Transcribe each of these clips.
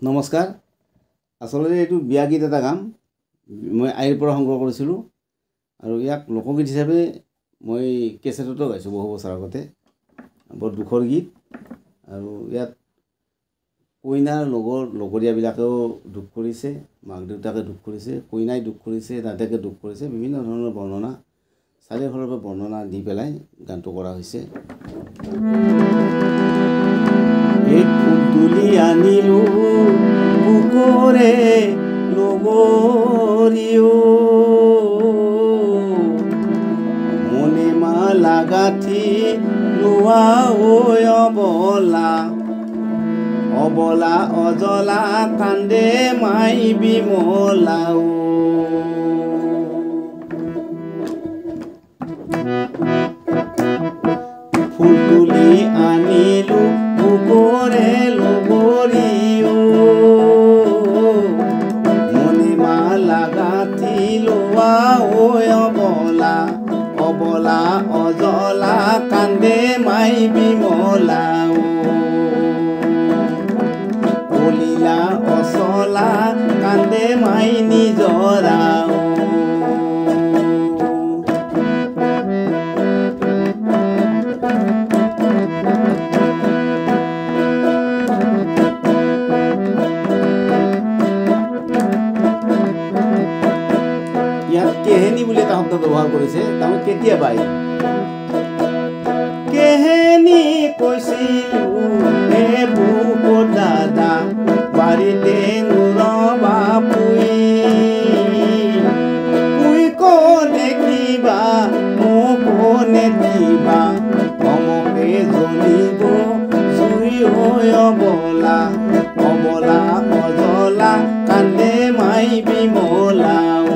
নমস্কাৰ আসলে এইটো বিয়া গীত এটা গাম মই আইৰ পৰা সংগ্ৰহ কৰিছিলোঁ আৰু ইয়াক লোকগীত হিচাপে মই কেছেটতো গাইছোঁ বহু বছৰ আগতে বৰ দুখৰ গীত আৰু ইয়াত কইনাৰ লগৰীয়াবিলাকেও দুখ কৰিছে মাক দেউতাকে দুখ কৰিছে কইনাই দুখ কৰিছে দাদাকে দুখ কৰিছে বিভিন্ন ধৰণৰ বৰ্ণনা চাৰিওফালৰ পৰা বৰ্ণনা দি পেলাই গানটো কৰা হৈছে এক ফুল তুলি আনিলো বুকুৰে লগৰীও মনে মালা গাঁঠি লোৱা অবলা অবলা অজলা কান্দে মাই বিমলাও ফুল তুলি আনিলো বুকুৰে লগৰীও মনে মালা গাঁঠি লোৱা অবলা অবলা অজলা কান্দে মাই বিমলাও কলিলা অচলা কান্দে মাই নিজৰাও ইয়াত কেহেনি বুলি এটা শব্দ ব্যৱহাৰ কৰিছে তাৰমানে কেতিয়াবাই কেহেনি কৈছিলো হে বুকুৰ দাদা বাৰীতে নুৰবা পুই দেখিবা মোক নেদিবা অমকে জ্বলিব জুই হৈ অবলা অবলা অজলা কান্দে মাই বিমলাও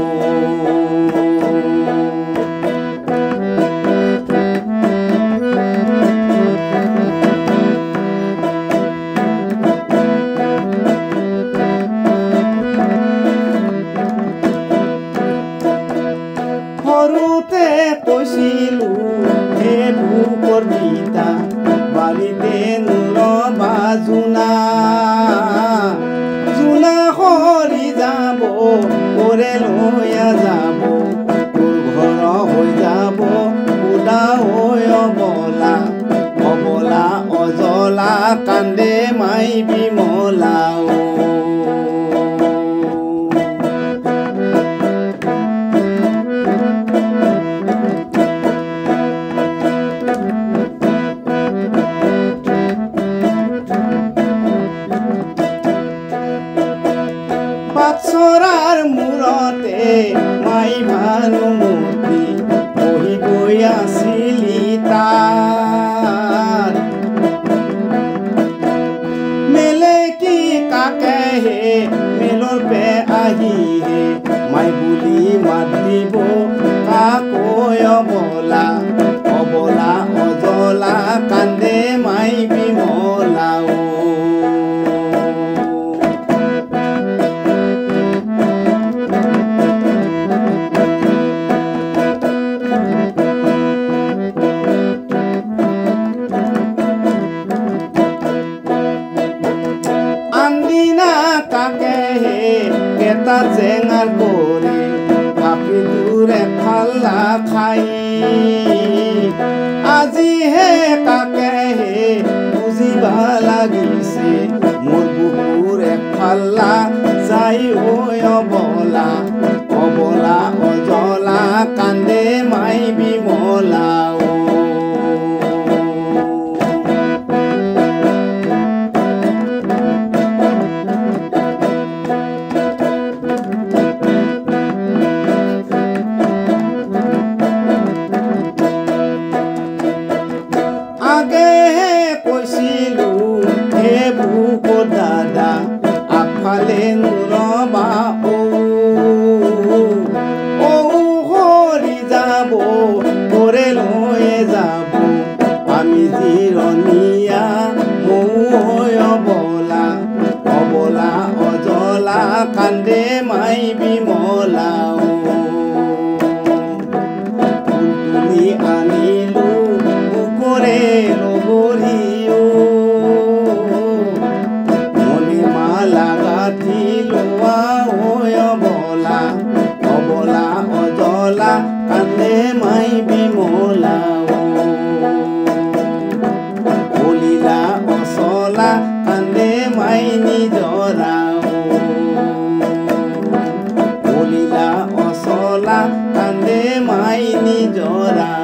সৰুতে কৈছিলো হে বুকৰ গীতা বাৰীতে নুৰবা জোনা জোনা সৰি যাব কৰে লৈয়া যাব তোৰ ঘৰ হৈ যাব উদা হৈ অবলা অবলা অজলা কান্দে মাই বিমলাও বাৎসৰাৰ মূৰতে মাই ভানুমতী বহি গৈ আছিলি তাত মেলে কি কাকে হে মেলৰ পে আহি হে মাই বুলি মাত দিব কাকৈ অবলা অবলা অজলা কান্দে মাই বিমলাও কাকে হে কেটা জেঙাৰ কৰি কাপি দূৰে ফাল্লা খাই আজিহে কাকে হে বুজিবা লাগিছে মোৰ বুকুৰ ফাল্লা যাই হৈ অবলা অবলা অজলা কান্দে মাই বিমলাও কৈছিলো হে বুকৰ দাদা আগফালে নুৰবা সৰি যাব কৰে লৈয়ে যাব আমি জিৰণীয়া মৌ অবলা অবলা অজলা কান্দে মাই বিমলাও তুলি আনিলো বুকুৰে লগৰীও মনে মালা কান্দে মাই বিমলা বলিলা অচলা কান্দে মাই নিজৰা বলিলা অচলা কান্দে মাই নিজৰা